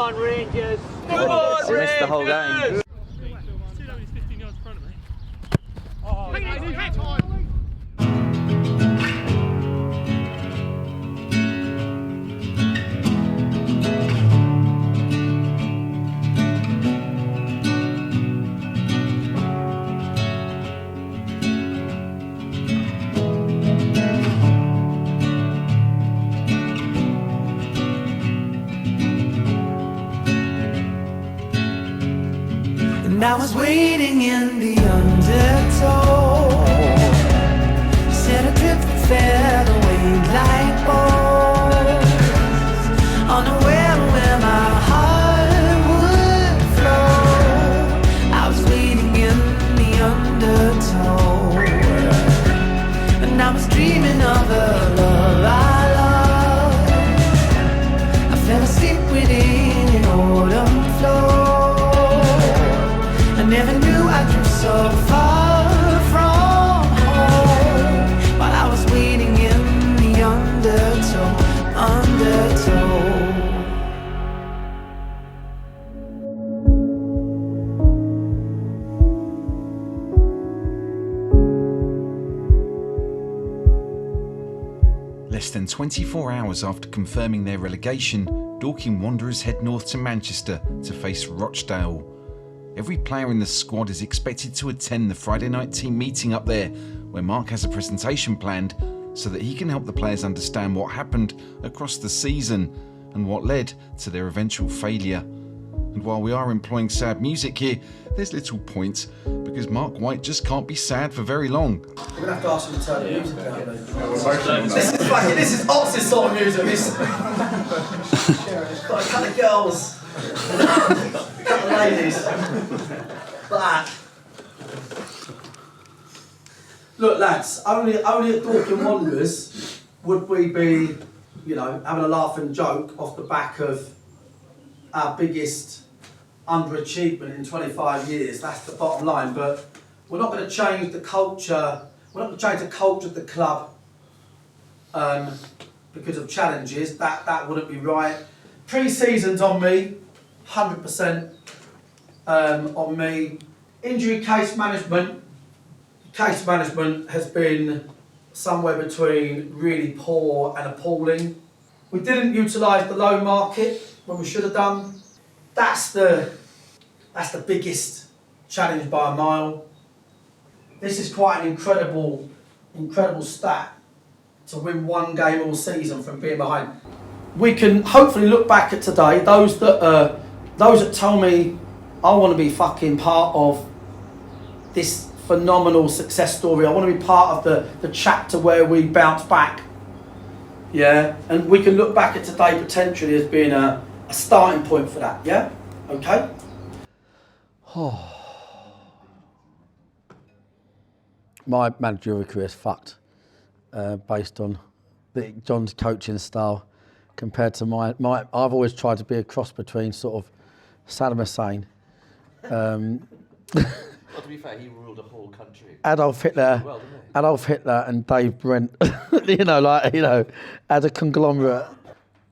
on, Rangers! Come on, Rangers! Missed the whole game. Sulaiman's 15 yards in front of me. And I was waiting in the undertow, said a drip fell away like balls, unaware where my heart would flow. I was waiting in the undertow, and I was dreaming of a love I loved. I fell asleep within an autumn flow. I never knew I drove so far from home, while I was waiting in the undertow. Less than 24 hours after confirming their relegation, Dorking Wanderers head north to Manchester to face Rochdale. Every player in the squad is expected to attend the Friday night team meeting up there, where Marc has a presentation planned so that he can help the players understand what happened across the season and what led to their eventual failure. And while we are employing sad music here, there's little point, because Marc White just can't be sad for very long. We're going to have to ask him to turn the music down, though. This is opposite sort of music. This got a couple of girls, a couple of ladies. That. Look, lads, only at Dorking Wanderers would we be, having a laugh and joke off the back of our biggest underachievement in 25 years. That's the bottom line. But we're not going to change the culture. We're not going to change the culture of the club because of challenges. That wouldn't be right. Pre-season's on me, 100% on me. Injury case management. Case management has been somewhere between really poor and appalling. We didn't utilise the loan market when we should have done. That's the biggest challenge by a mile. This is quite an incredible stat to win one game all season from being behind. We can hopefully look back at today. Those that told me I want to be fucking part of this phenomenal success story. I want to be part of the chapter where we bounce back. Yeah, and we can look back at today potentially as being a starting point for that. Yeah, okay. My managerial career is fucked based on John's coaching style compared to mine. I've always tried to be a cross between sort of Saddam Hussein. Well, to be fair, he ruled a whole country. Adolf Hitler and Dave Brent, as a conglomerate.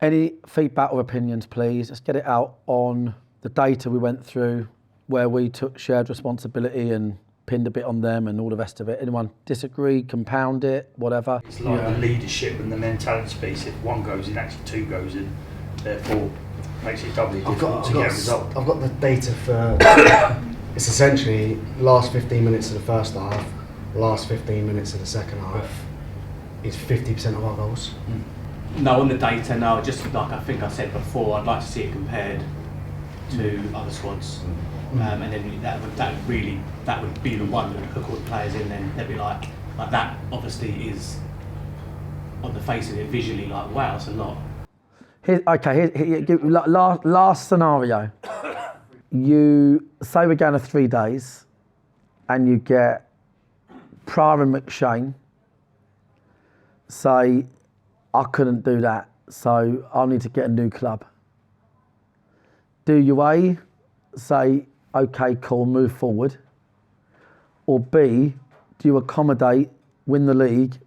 Any feedback or opinions, please? Let's get it out on the data we went through, where we took shared responsibility and pinned a bit on them and all the rest of it. Anyone disagree, compound it, whatever? It's like the leadership and the mentality piece. If one goes in, actually two goes in. Therefore, makes it doubly difficult to get a result. I've got the data for... It's essentially last 15 minutes of the first half, last 15 minutes of the second half is 50% of our goals. No, on the data, no. Just like I think I said before, I'd like to see it compared to other squads, and then that would be the one that could put players in. Then they'd be like that. Obviously, is on the face of it visually like wow, it's a lot. Last scenario. You say we're going to 3 days, and you get Pryor and McShane say, I couldn't do that, so I need to get a new club. Do you A, say, okay, cool, move forward? Or B, do you accommodate, win the league,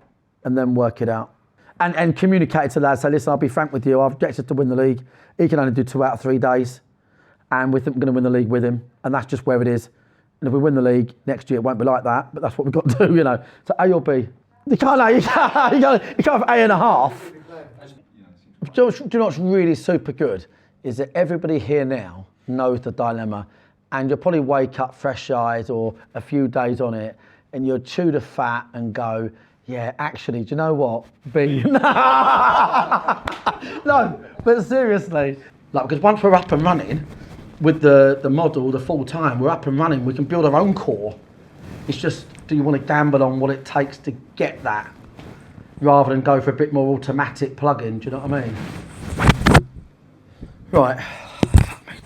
and then work it out? and communicated to the lads, say, listen, I'll be frank with you, I've objected to win the league. He can only do 2 out of 3 days, and we think we're going to win the league with him, and that's just where it is. And if we win the league next year, it won't be like that, but that's what we've got to do, you know. So A or B. You can't have A&a. Do you know what's really super good? Is that everybody here now knows the dilemma, and you'll probably wake up fresh eyes or a few days on it, and you'll chew the fat and go, yeah, actually, do you know what? B. No, but seriously. Like, because once we're up and running with the model, the full time, we're up and running, we can build our own core. It's just, do you want to gamble on what it takes to get that, rather than go for a bit more automatic plug-in, do you know what I mean? Right,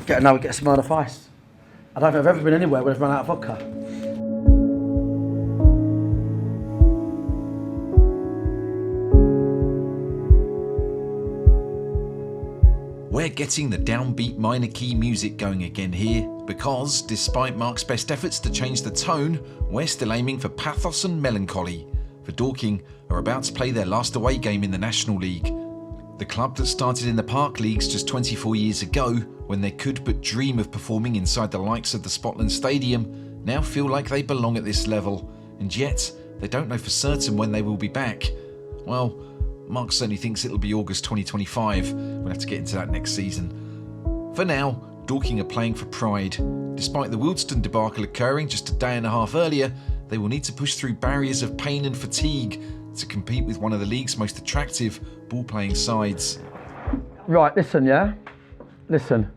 get some other ice. I don't think I've ever been anywhere where I've run out of vodka. We're getting the downbeat minor key music going again here, because despite Marc's best efforts to change the tone, we're still aiming for pathos and melancholy. For Dorking are about to play their last away game in the National League. The club that started in the Park Leagues just 24 years ago, when they could but dream of performing inside the likes of the Spotland Stadium, now feel like they belong at this level, and yet they don't know for certain when they will be back. Well, Marc certainly thinks it'll be August 2025. We'll have to get into that next season. For now, Dorking are playing for pride. Despite the Wildston debacle occurring just a day and a half earlier, they will need to push through barriers of pain and fatigue to compete with one of the league's most attractive ball-playing sides. Right, listen, yeah? Listen,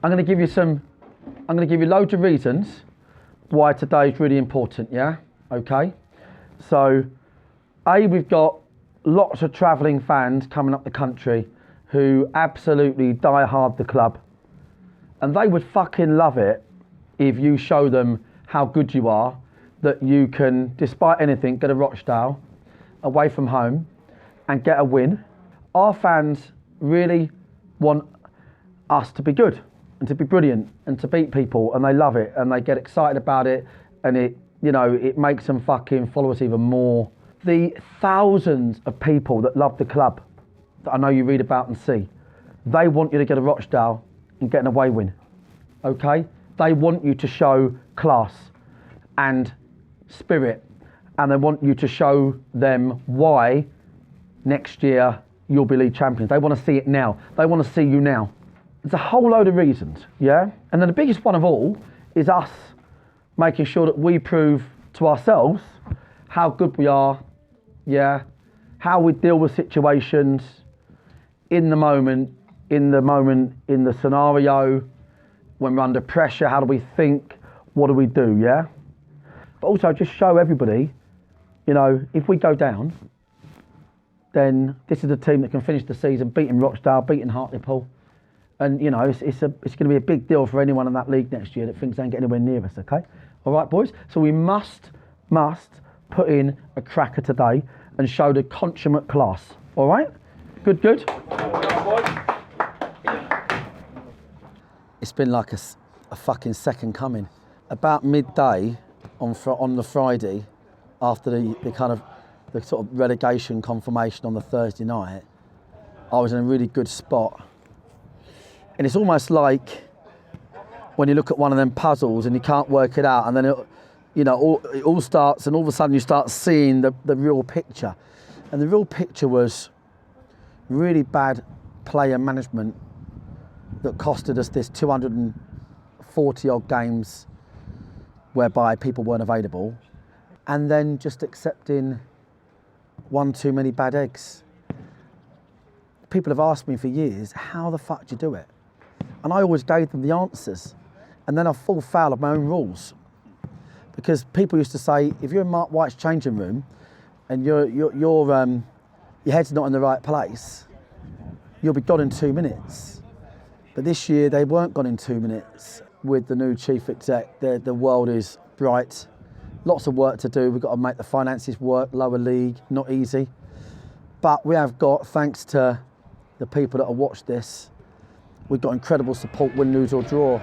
I'm going to give you loads of reasons why today is really important, yeah? Okay? So, A, we've got lots of travelling fans coming up the country who absolutely die hard the club. And they would fucking love it if you show them how good you are, that you can, despite anything, get a Rochdale away from home and get a win. Our fans really want us to be good and to be brilliant and to beat people, and they love it and they get excited about it, and it, you know, it makes them fucking follow us even more. The thousands of people that love the club that I know you read about and see, they want you to get a Rochdale and get an away win, okay? They want you to show class and spirit, and they want you to show them why next year you'll be league champions. They want to see it now. They want to see you now. There's a whole load of reasons, yeah? And then the biggest one of all is us making sure that we prove to ourselves how good we are, yeah? How we deal with situations in the moment, in the scenario, when we're under pressure, how do we think, what do we do, yeah? But also just show everybody, you know, if we go down, then this is a team that can finish the season beating Rochdale, beating Hartlepool. And, you know, it's going to be a big deal for anyone in that league next year that thinks they don't get anywhere near us, okay? All right, boys? So we must put in a cracker today and show the consummate class, all right? Good? It's been like a fucking second coming. About midday on the Friday, after the sort of relegation confirmation on the Thursday night, I was in a really good spot. And it's almost like when you look at one of them puzzles and you can't work it out, and then it all starts, and all of a sudden you start seeing the real picture. And the real picture was really bad player management that costed us this 240 odd games whereby people weren't available, and then just accepting one too many bad eggs. People have asked me for years, how the fuck do you do it? And I always gave them the answers, and then I fall foul of my own rules. Because people used to say, if you're in Marc White's changing room and your head's not in the right place, you'll be gone in 2 minutes. But this year they weren't gone in 2 minutes. With the new chief exec, the world is bright. Lots of work to do. We've got to make the finances work, lower league, not easy. But we have got, thanks to the people that have watched this, we've got incredible support, win, lose or draw.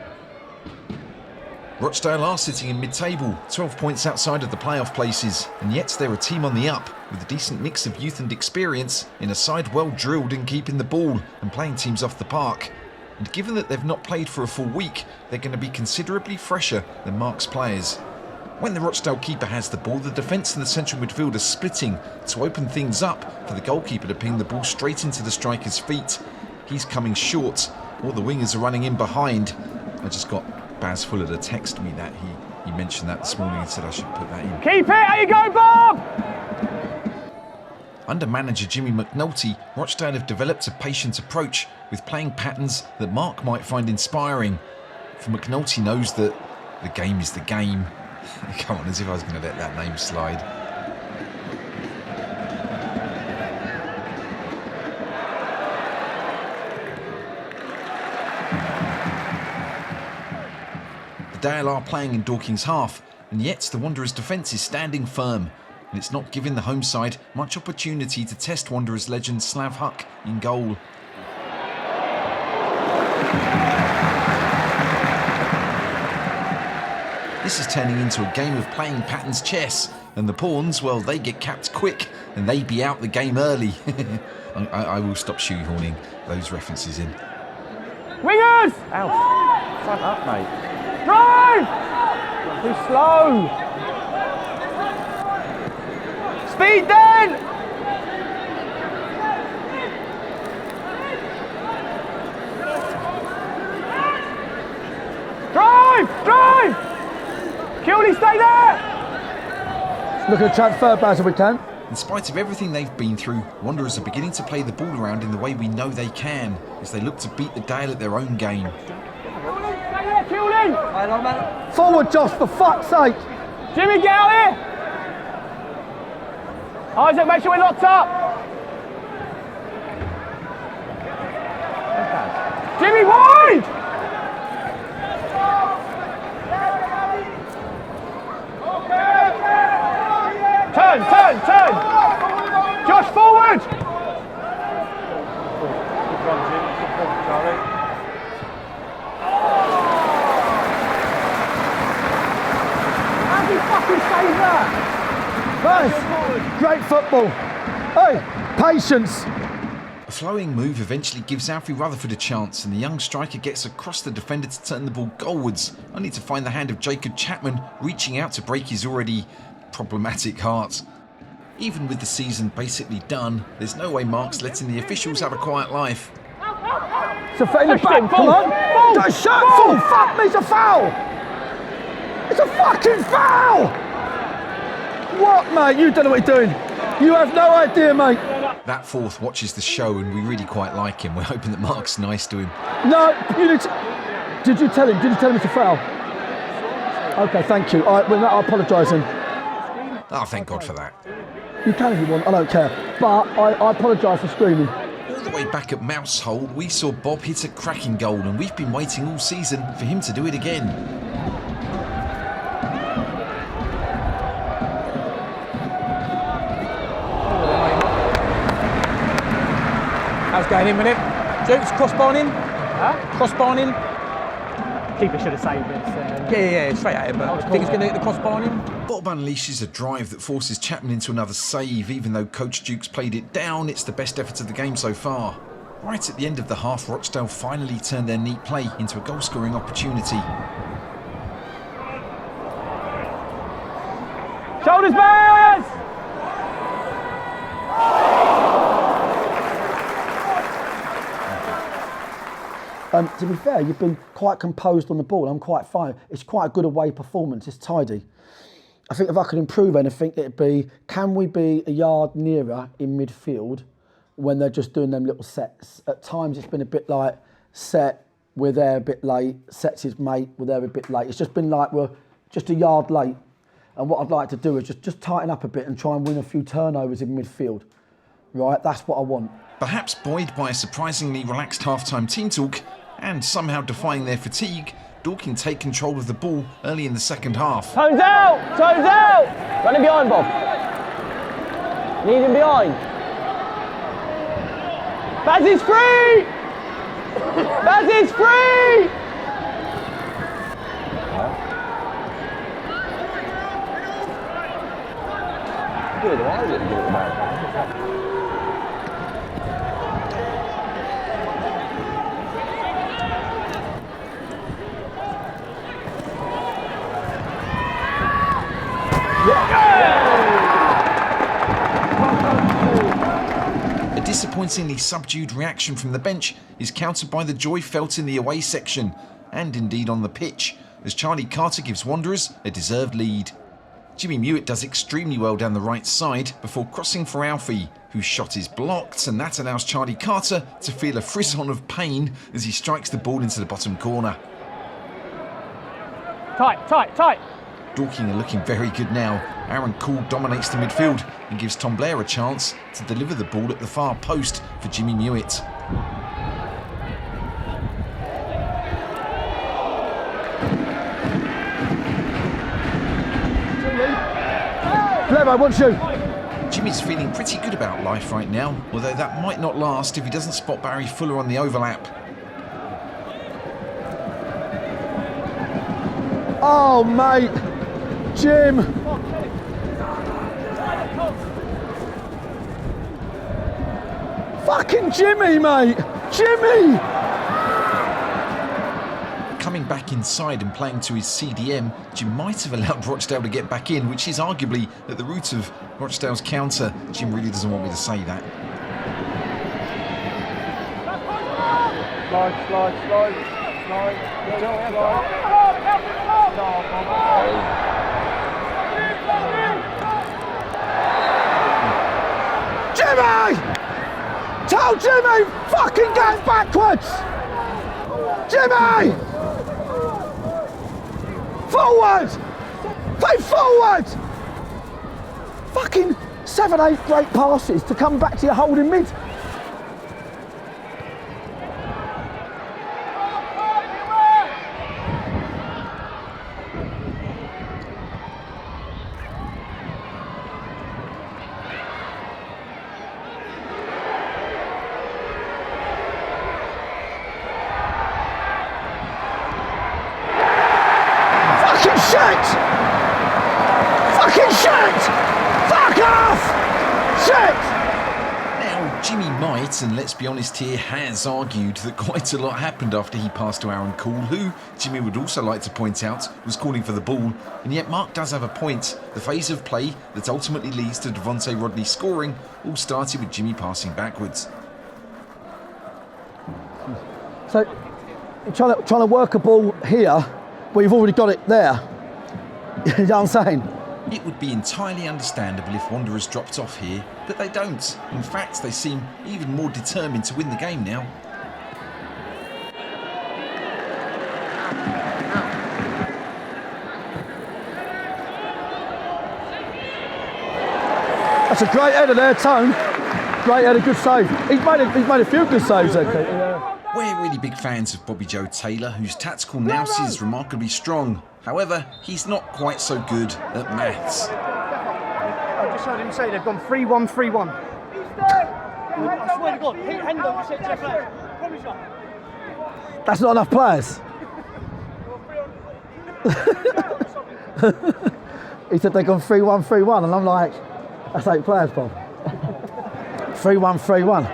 Rochdale are sitting in mid-table, 12 points outside of the playoff places, and yet they're a team on the up, with a decent mix of youth and experience in a side well drilled in keeping the ball and playing teams off the park. And given that they've not played for a full week, they're going to be considerably fresher than Marc's players. When the Rochdale keeper has the ball, the defence and the central midfield are splitting to open things up for the goalkeeper to ping the ball straight into the striker's feet. He's coming short, all the wingers are running in behind. I just got Baz Fuller to text me that he mentioned that this morning and said I should put that in. Keep it, how you go, Bob? Under manager Jimmy McNulty, Rochdale have developed a patient approach with playing patterns that Marc might find inspiring. For McNulty knows that the game is the game. Come on, as if I was going to let that name slide. The Dale are playing in Dorking's half, and yet the Wanderers' defence is standing firm, and it's not giving the home side much opportunity to test Wanderers legend Slav Huck in goal. This is turning into a game of playing patterns chess, and the pawns, well, they get capped quick and they be out the game early. I will stop shoehorning those references in. Wingers! Ow, front up, mate. Drive! Too slow. Speed then! Drive! Drive! Killy, stay there! Look at transfer Baz if we can. In spite of everything they've been through, Wanderers are beginning to play the ball around in the way we know they can, as they look to beat the Dale at their own game. Forward, Josh, for fuck's sake! Jimmy, get out here! Isaac, make sure we're locked up! Jimmy, wide! Turn! Josh, forward! Good run, Jim. Good run, Charlie. Fucking save that! Nice! Great football! Hey, patience! A flowing move eventually gives Alfie Rutherford a chance, and the young striker gets across the defender to turn the ball goalwards, only to find the hand of Jacob Chapman reaching out to break his already problematic heart. Even with the season basically done, there's no way Marc's letting the officials have a quiet life. It's a in the back, come on! Don't shut full! Fuck me, it's a foul! It's a fucking foul! What, mate? You don't know what you're doing. You have no idea, mate. That fourth watches the show and we really quite like him. We're hoping that Marc's nice to him. No, you need to... Did you tell him? Did you tell him it's a foul? Okay, thank you. All right, well, I'm apologising. Oh, thank God for that. You can if you want, I don't care. But I apologise for screaming. All the way back at Mousehold, we saw Bob hit a cracking goal and we've been waiting all season for him to do it again. How's going in with it? Jukes, crossbar in? Huh? Crossbar in? Keeper should have saved it. Yeah, straight at it, but I think he's going to get the crossbar in. Bob unleashes a drive that forces Chapman into another save. Even though Coach Dukes played it down, it's the best effort of the game so far. Right at the end of the half, Rochdale finally turned their neat play into a goal-scoring opportunity. Shoulders, Baz! To be fair, you've been quite composed on the ball. I'm quite fine. It's quite a good away performance. It's tidy. I think if I could improve anything, it'd be, can we be a yard nearer in midfield when they're just doing them little sets? At times it's been a bit like set, we're there a bit late, sets his mate, we're there a bit late. It's just been like we're just a yard late. And what I'd like to do is just tighten up a bit and try and win a few turnovers in midfield. Right, that's what I want. Perhaps buoyed by a surprisingly relaxed half-time team talk and somehow defying their fatigue, Dorking take control of the ball early in the second half. Tones out! Tones out! Run him behind, Bob. Need him behind. Baz is free! Baz is free! A disappointingly subdued reaction from the bench is countered by the joy felt in the away section, and indeed on the pitch, as Charlie Carter gives Wanderers a deserved lead. Jimmy Mewett does extremely well down the right side before crossing for Alfie, whose shot is blocked, and that allows Charlie Carter to feel a frisson of pain as he strikes the ball into the bottom corner. Tight. Dorking are looking very good now. Aaron Cool dominates the midfield and gives Tom Blair a chance to deliver the ball at the far post for Jimmy Mewett. Lemo, wants you. Jimmy's feeling pretty good about life right now, although that might not last if he doesn't spot Barry Fuller on the overlap. Oh, mate. Jim. Fucking Jimmy, mate. Jimmy. Coming back inside and playing to his CDM, Jim might have allowed Rochdale to get back in, which is arguably at the root of Rochdale's counter. Jim really doesn't want me to say that. Jimmy! Tell Jimmy, fucking go backwards! Jimmy! Forward! Play forward! Fucking 7-8 great passes to come back to your holding mid. Shit! Fucking shit! Fuck off! Shit! Now, Jimmy might, and let's be honest here, has argued that quite a lot happened after he passed to Aaron Cool, who, Jimmy would also like to point out, was calling for the ball, and yet Mark does have a point. The phase of play that ultimately leads to Devontae Rodney scoring all started with Jimmy passing backwards. So, you're trying to work a ball here, where you've already got it there. You know what I'm saying? It would be entirely understandable if Wanderers dropped off here, but they don't. In fact, they seem even more determined to win the game now. That's a great header there, Tone. Great header, good save. He's made a few good saves, okay. We're really big fans of Bobby Joe Taylor, whose tactical nous is remarkably strong. However, he's not quite so good at maths. I just heard him say they've gone 3-1, 3-1. I swear to God, Hendo just said to players, promise you. That's not enough players. He said they've gone 3-1, 3-1, and I'm like, that's 8 players, Bob. 3-1, 3-1.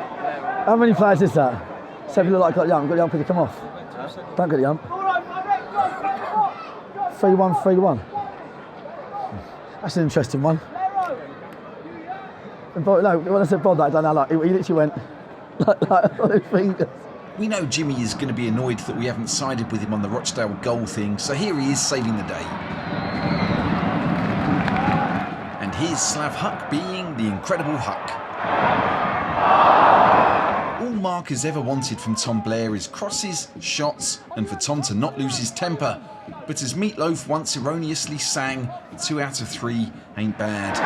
How many players is that? So if you look like got the ump, could you come off? Don't get the ump. 3-1, 3-1. That's an interesting one. And Bob, no, when I said Bob that, I don't know, like, he literally went like on his fingers. We know Jimmy is going to be annoyed that we haven't sided with him on the Rochdale goal thing, so here he is saving the day. And here's Slav Huck being the incredible Huck. All Mark has ever wanted from Tom Blair is crosses, shots, and for Tom to not lose his temper. But as Meatloaf once erroneously sang, 2 out of 3 ain't bad.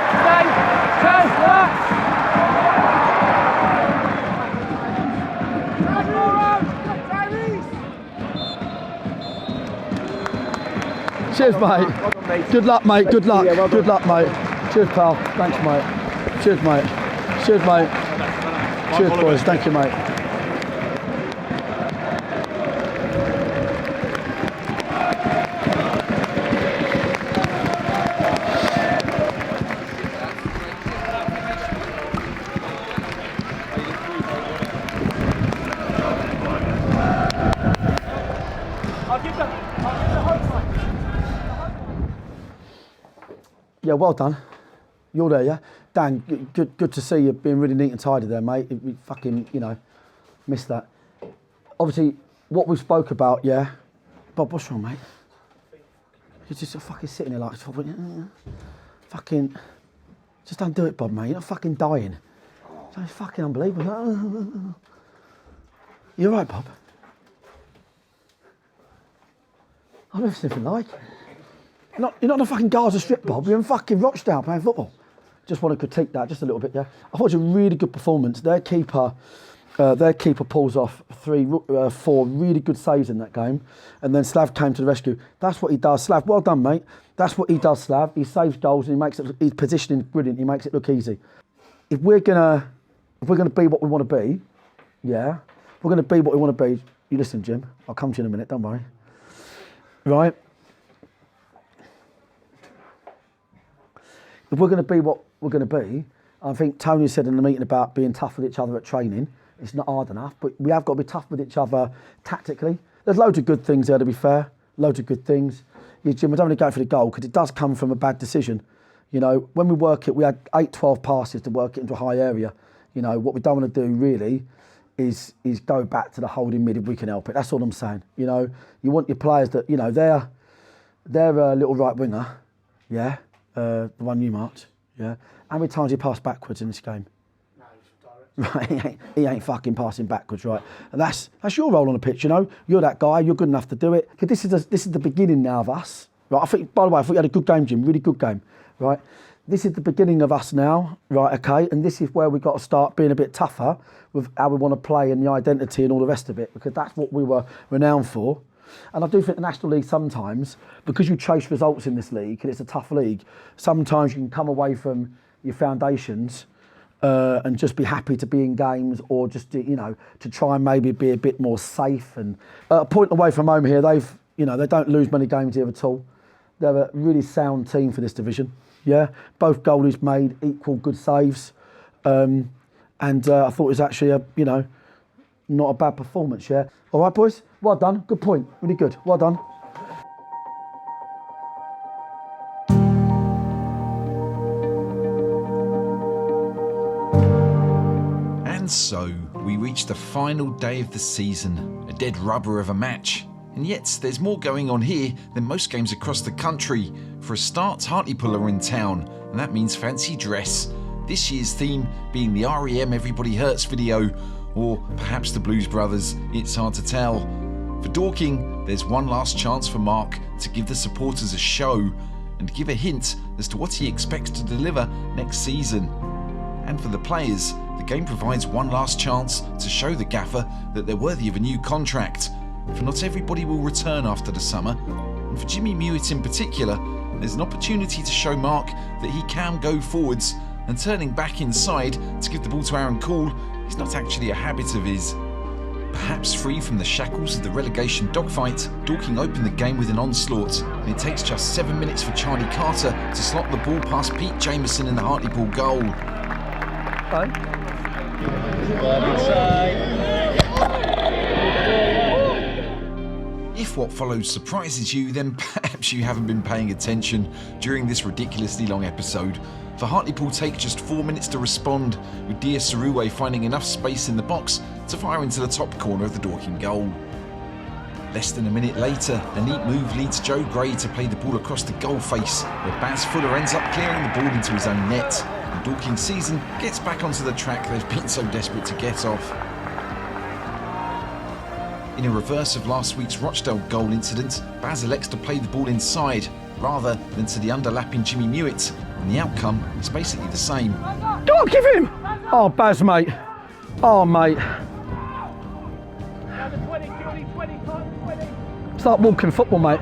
Cheers, mate. Good luck, mate. Good luck. Good luck, mate. Cheers, pal. Thanks, mate. Cheers, mate. Cheers, mate. Cheers, boys. Thank you, mate. I'll give the home time. Yeah, well done. You're there, yeah? Dan, good to see you being really neat and tidy there, mate. We fucking, missed that. Obviously, what we spoke about, yeah? Bob, what's wrong, mate? You're just fucking sitting there like, fucking, just don't do it, Bob, mate. You're not fucking dying. It's fucking unbelievable. You all right, Bob? I've never seen anything like it. You're not in the fucking Gaza Strip, Bob. You're in fucking Rochdale playing football. Just want to critique that just a little bit, yeah? I thought it was a really good performance. Their keeper pulls off 4 really good saves in that game. And then Slav came to the rescue. That's what he does. Slav, well done, mate. That's what he does, Slav. He saves goals and his positioning is brilliant. He makes it look easy. If we're gonna be what we want to be, yeah? If we're gonna be what we want to be, you listen, Jim. I'll come to you in a minute, don't worry. Right? If we're going to be what we're going to be, I think Tony said in the meeting about being tough with each other at training. It's not hard enough, but we have got to be tough with each other tactically. There's loads of good things there, to be fair. Loads of good things. Yeah, Jim, I don't want to go for the goal because it does come from a bad decision. When we work it, we had 8-12 passes to work it into a high area. What we don't want to do really is go back to the holding mid if we can help it. That's all I'm saying. You want your players that, they're a little right winger, yeah. The one you marked, yeah. How many times he passed backwards in this game? No, he's direct. Right, he ain't fucking passing backwards, right? And that's your role on the pitch, You're that guy. You're good enough to do it. Because this is the beginning now of us, right? By the way, I thought you had a good game, Jim. Really good game, right? This is the beginning of us now, right? Okay, and this is where we've got to start being a bit tougher with how we want to play and the identity and all the rest of it, because that's what we were renowned for. And I do think the National League sometimes, because you chase results in this league, and it's a tough league, sometimes you can come away from your foundations and just be happy to be in games, or just to try and maybe be a bit more safe. And a point away from home here, they don't lose many games here at all. They're a really sound team for this division. Yeah, both goalies made equal good saves, and I thought it was actually not a bad performance. Yeah. All right, boys. Well done. Good point. Really good. Well done. And so, we reach the final day of the season, a dead rubber of a match. And yet, there's more going on here than most games across the country. For a start, Hartlepool are in town, and that means fancy dress. This year's theme being the REM Everybody Hurts video, or perhaps the Blues Brothers, it's hard to tell. For Dorking, there's one last chance for Marc to give the supporters a show and give a hint as to what he expects to deliver next season. And for the players, the game provides one last chance to show the gaffer that they're worthy of a new contract. For not everybody will return after the summer, and for Jimmy Mewett in particular, there's an opportunity to show Marc that he can go forwards, and turning back inside to give the ball to Aaron Cool is not actually a habit of his. Perhaps free from the shackles of the relegation dogfight, Dorking opened the game with an onslaught, and it takes just 7 minutes for Charlie Carter to slot the ball past Pete Jameson in the Hartlepool goal. If what follows surprises you, then perhaps you haven't been paying attention during this ridiculously long episode. For Hartlepool take just 4 minutes to respond, with Dia Saruwe finding enough space in the box to fire into the top corner of the Dorking goal. Less than a minute later, a neat move leads Joe Gray to play the ball across the goal face, where Baz Fuller ends up clearing the ball into his own net. And Dorking season gets back onto the track they've been so desperate to get off. In a reverse of last week's Rochdale goal incident, Baz elects to play the ball inside, rather than to the underlapping Jimmy Mewett, and the outcome is basically the same. Go on, give him! Oh, Baz, mate. Oh, mate. Start walking football, mate.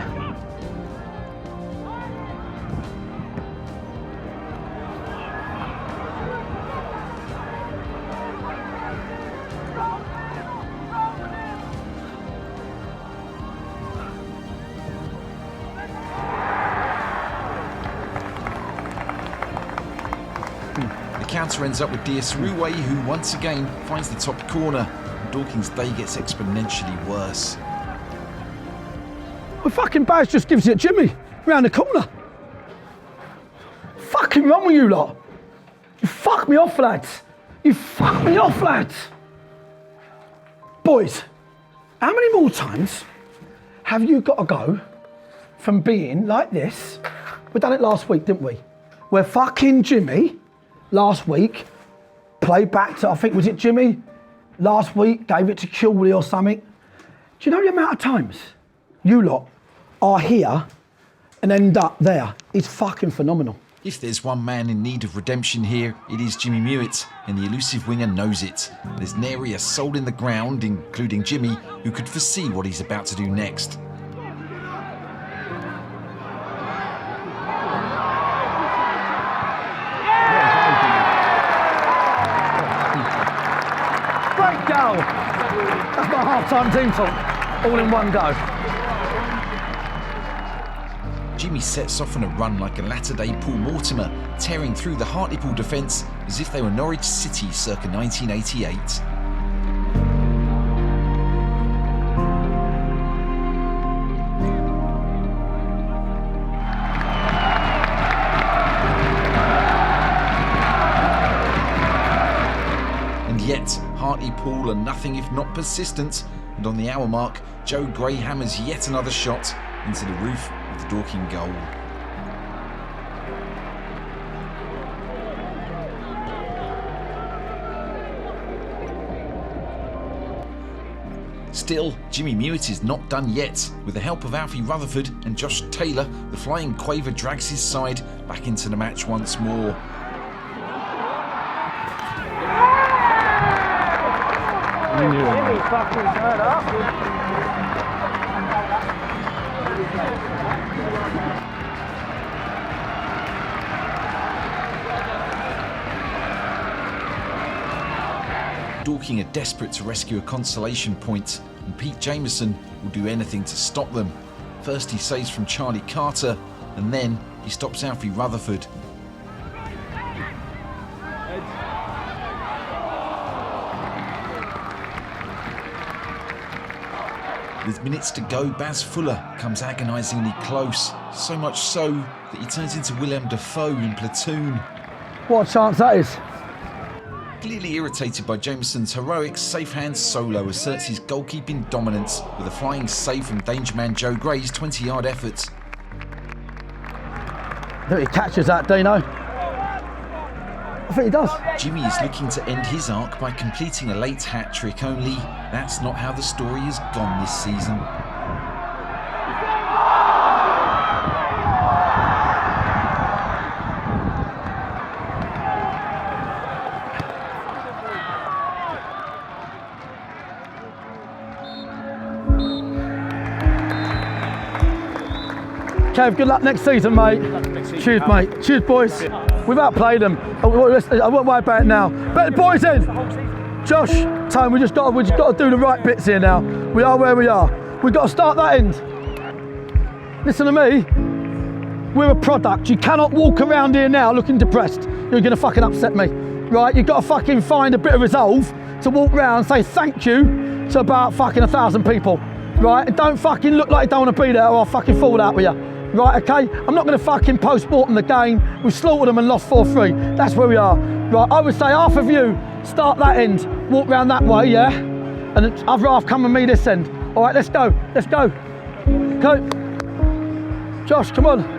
Counter ends up with Dia Saruwe, who once again finds the top corner, and Dorking's day gets exponentially worse. Well, fucking Baz just gives it Jimmy round the corner. Fucking wrong with you lot. You fuck me off, lads. You fuck me off, lads. Boys, how many more times have you got to go from being like this? We done it last week, didn't we? Where fucking Jimmy, last week, played back to, I think, was it Jimmy? Last week, gave it to Chilwell or something. Do you know the amount of times you lot are here and end up there? It's fucking phenomenal. If there's one man in need of redemption here, it is Jimmy Mewett, and the elusive winger knows it. There's nary a soul in the ground, including Jimmy, who could foresee what he's about to do next. Great goal. That's my half-time team talk, all in one go. Jimmy sets off on a run like a latter-day Paul Mortimer, tearing through the Hartlepool defence as if they were Norwich City circa 1988. And yet, Hartlepool are nothing if not persistent, and on the hour mark, Joe Gray hammers yet another shot into the roof of the Dorking goal. Still, Jimmy Mewett is not done yet. With the help of Alfie Rutherford and Josh Taylor, the flying Quaver drags his side back into the match once more. Jimmy fucking turned up. Dorking are desperate to rescue a consolation point, and Pete Jameson will do anything to stop them. First he saves from Charlie Carter, and then he stops Alfie Rutherford. With minutes to go, Baz Fuller comes agonisingly close, so much so that he turns into Willem Dafoe in Platoon. What a chance that is. Clearly irritated by Jameson's heroic safe hand solo, asserts his goalkeeping dominance with a flying save from danger man Joe Gray's 20-yard effort. I think he catches that, Dino. I think he does. Jimmy is looking to end his arc by completing a late hat-trick, only that's not how the story has gone this season. Kev, good luck next season, mate. Cheers, mate. Cheers, boys. We've outplayed them. I won't worry about it now. But boys in. Josh, Tone, we just got to do the right bits here now. We are where we are. We've got to start that end. Listen to me. We're a product. You cannot walk around here now looking depressed. You're going to fucking upset me. Right? You've got to fucking find a bit of resolve to walk around and say thank you to about fucking 1,000 people. Right? And don't fucking look like you don't want to be there or I'll fucking fall out with you. Right, okay? I'm not going to fucking post-mortem the game. We've slaughtered them and lost 4-3. That's where we are. Right, I would say half of you start that end, walk round that way, yeah? And the other half come with me this end. All right, let's go. Let's go. Go. Josh, come on.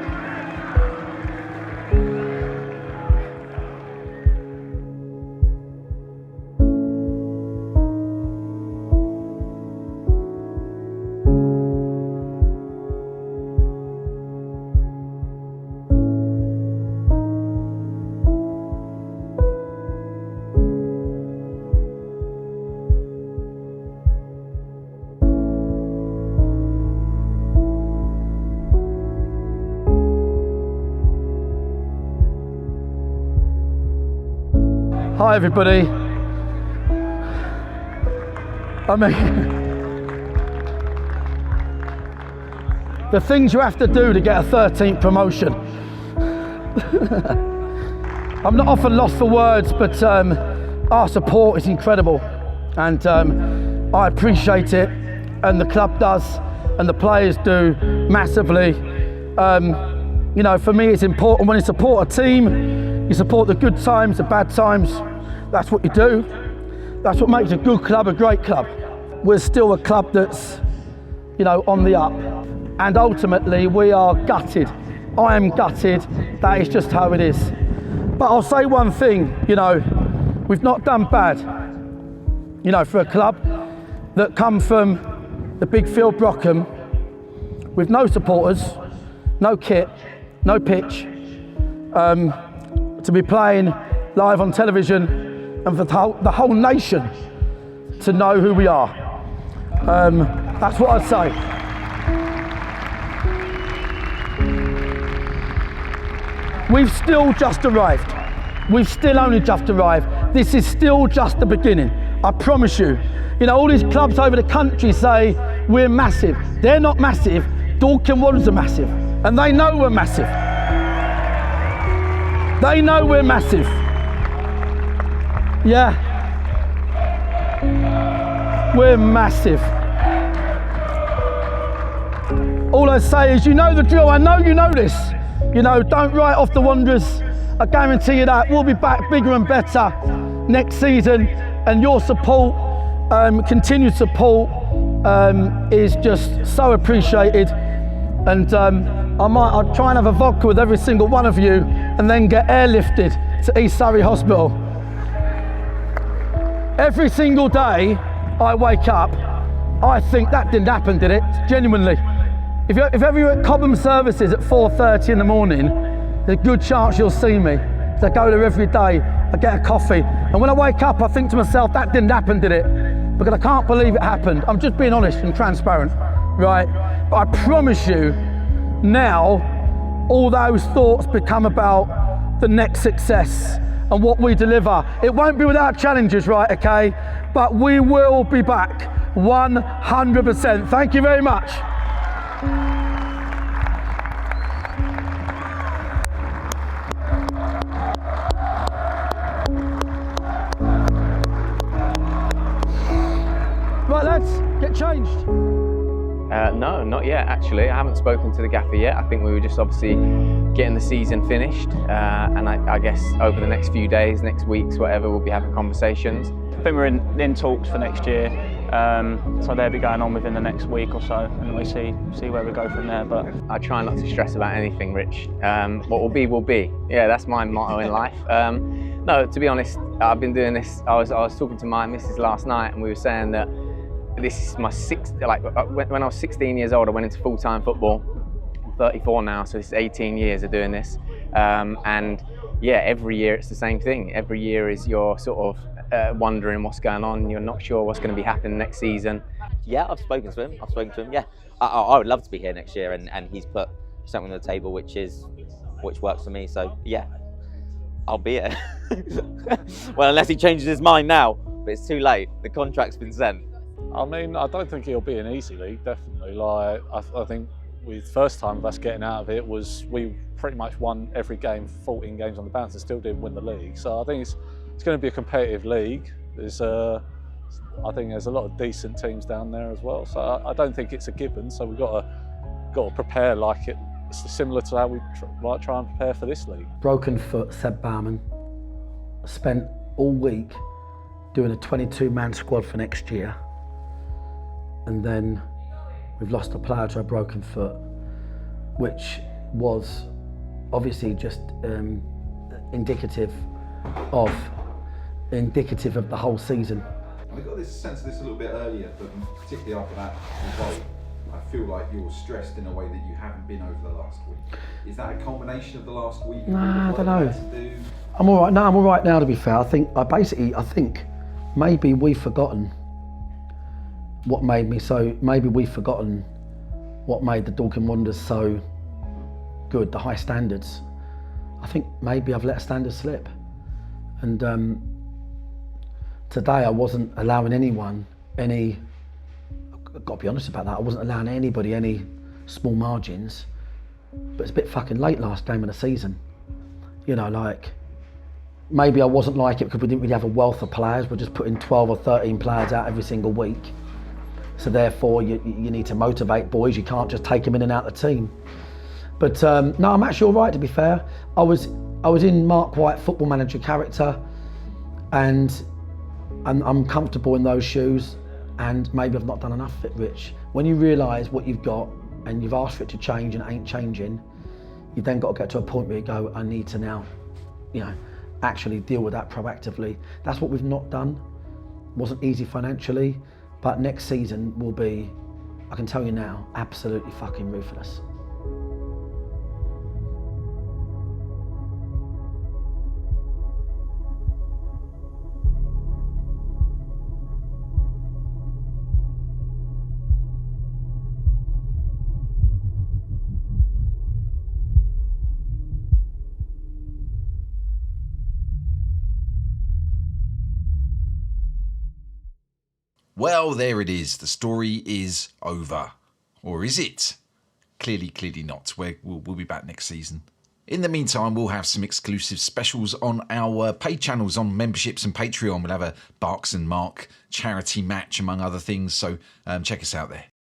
Hi everybody. I mean, the things you have to do to get a 13th promotion. I'm not often lost for words, but our support is incredible, and I appreciate it, and the club does, and the players do massively. You know, for me it's important when you support a team, you support the good times, the bad times. That's what you do. That's what makes a good club a great club. We're still a club that's, you know, on the up. And ultimately we are gutted. I am gutted. That is just how it is. But I'll say one thing, you know, we've not done bad. You know, for a club that come from the big field Brockham with no supporters, no kit, no pitch, to be playing live on television and for the whole nation to know who we are. That's what I'd say. We've still just arrived. We've still only just arrived. This is still just the beginning, I promise you. You know, all these clubs over the country say we're massive. They're not massive. Dorking Wanderers are massive. And they know we're massive. They know we're massive. Yeah. We're massive. All I say is, you know the drill. I know you know this. You know, don't write off the Wanderers. I guarantee you that. We'll be back bigger and better next season. And your support, continued support, is just so appreciated. And I'll try and have a vodka with every single one of you and then get airlifted to East Surrey Hospital. Every single day I wake up, I think that didn't happen, did it? Genuinely. If ever you're at Cobham Services at 4:30 in the morning, there's a good chance you'll see me. So I go there every day, I get a coffee, and when I wake up I think to myself, that didn't happen, did it? Because I can't believe it happened. I'm just being honest and transparent, right? But I promise you, now all those thoughts become about the next success and what we deliver. It won't be without challenges, right, okay? But we will be back 100%. Thank you very much. Right, lads, get changed. No, not yet, actually. I haven't spoken to the gaffer yet. I think we were just obviously getting the season finished. And I guess over the next few days, next weeks, whatever, we'll be having conversations. I think we're in talks for next year. So they'll be going on within the next week or so, and we see where we go from there. But I try not to stress about anything, Rich. What will be, will be. Yeah, that's my motto in life. No, to be honest, I've been doing this. I was talking to my missus last night, and we were saying that this is my sixth. Like when I was 16 years old, I went into full-time football. I'm 34 now, so it's 18 years of doing this. And yeah, every year it's the same thing. Every year is your sort of wondering what's going on. You're not sure what's going to be happening next season. Yeah, I've spoken to him. Yeah, I would love to be here next year, and he's put something on the table which works for me. So yeah, I'll be here. Well, unless he changes his mind now, but it's too late. The contract's been sent. I mean, I don't think it'll be an easy league. Definitely, like I think with first time of us getting out of it was we pretty much won every game, 14 games on the bounce, and still didn't win the league. So I think it's going to be a competitive league. I think there's a lot of decent teams down there as well. So I don't think it's a given. So we've got to prepare like it's similar to how we try and prepare for this league. Broken foot, Seb Barman spent all week doing a 22-man squad for next year, and then we've lost a player to a broken foot, which was obviously just indicative of the whole season. I got this sense of this a little bit earlier, but particularly after that result, I feel like you're stressed in a way that you haven't been over the last week. Is that a culmination of the last week? Nah, I don't know. I'm all right. No, I'm all right now. To be fair, I think maybe we've forgotten what made me so. Maybe we've forgotten what made the Dorking Wanderers so good. The high standards. I think maybe I've let standards slip, and today I wasn't allowing anyone any. I've got to be honest about that. I wasn't allowing anybody any small margins. But it's a bit fucking late last game of the season. You know, like, maybe I wasn't like it because we didn't really have a wealth of players. We're just putting 12 or 13 players out every single week. So therefore, you need to motivate boys. You can't just take them in and out of the team. But no, I'm actually all right, to be fair. I was in Marc White football manager character, and I'm comfortable in those shoes, and maybe I've not done enough of it, Rich. When you realise what you've got and you've asked for it to change and it ain't changing, you've then got to get to a point where you go, I need to now, actually deal with that proactively. That's what we've not done. It wasn't easy financially, but next season will be, I can tell you now, absolutely fucking ruthless. Well, there it is. The story is over. Or is it? Clearly not. We'll be back next season. In the meantime, we'll have some exclusive specials on our paid channels on memberships and Patreon. We'll have a Barks and Mark charity match, among other things. So check us out there.